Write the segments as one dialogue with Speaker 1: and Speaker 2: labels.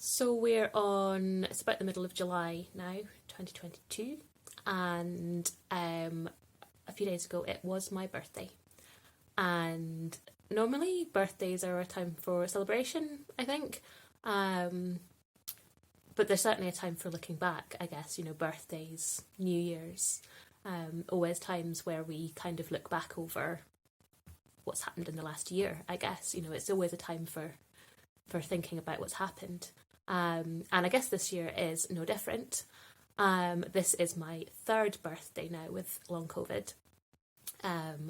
Speaker 1: So it's about the middle of July now, 2022, and a few days ago it was my birthday. And normally birthdays are a time for celebration, I think, but there's certainly a time for looking back, I guess, birthdays, New Year's, always times where we kind of look back over what's happened in the last year, I guess. It's always a time for thinking about what's happened. And I guess this year is no different. This is my third birthday now with long COVID.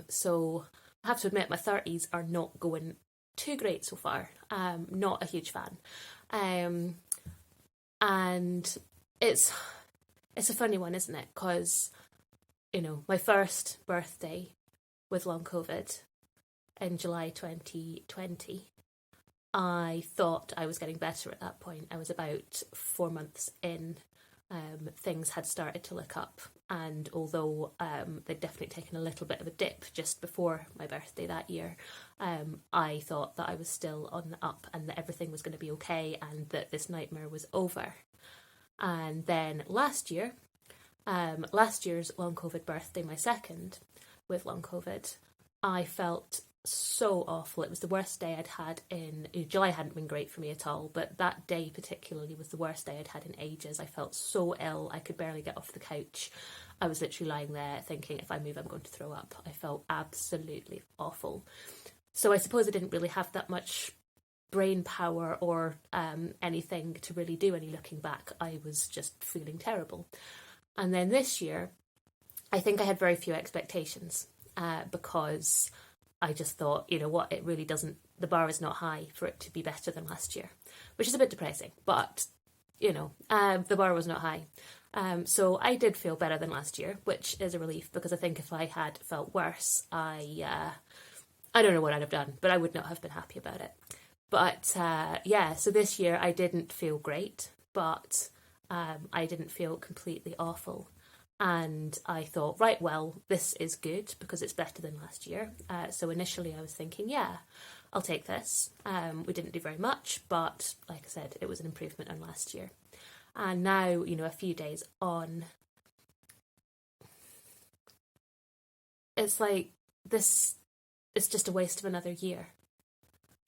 Speaker 1: So I have to admit my 30s are not going too great so far. Not a huge fan. And it's a funny one, isn't it? Because, my first birthday with long COVID in July 2020, I thought I was getting better at that point. I was about 4 months in. Things had started to look up, and although they'd definitely taken a little bit of a dip just before my birthday that year, I thought that I was still on the up and that everything was going to be okay and that this nightmare was over. And then last year's long COVID birthday, my second with long COVID, I felt so awful. It was the worst day I'd had July hadn't been great for me at all, but that day particularly was the worst day I'd had in ages. I felt so ill, I could barely get off the couch. I was literally lying there thinking, if I move I'm going to throw up. I felt absolutely awful. So I suppose I didn't really have that much brain power or anything to really do any looking back. I was just feeling terrible. And then this year I think I had very few expectations, because I just thought, it really doesn't, the bar is not high for it to be better than last year, which is a bit depressing, but, the bar was not high. So I did feel better than last year, which is a relief, because I think if I had felt worse, I don't know what I'd have done, but I would not have been happy about it. But so this year I didn't feel great, but I didn't feel completely awful. And I thought, right, well, this is good because it's better than last year. So initially I was thinking, yeah, I'll take this. We didn't do very much, but like I said, it was an improvement on last year. And now, a few days on, it's like this is just a waste of another year.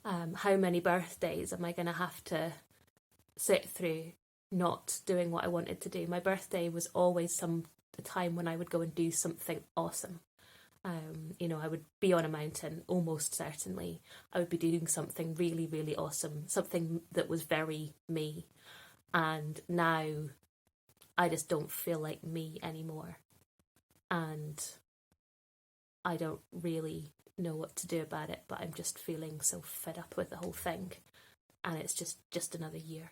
Speaker 1: How many birthdays am I going to have to sit through not doing what I wanted to do? My birthday was always the time when I would go and do something awesome. I would be on a mountain, almost certainly. I would be doing something really, really awesome, something that was very me. And now I just don't feel like me anymore. And I don't really know what to do about it, but I'm just feeling so fed up with the whole thing. And it's just another year.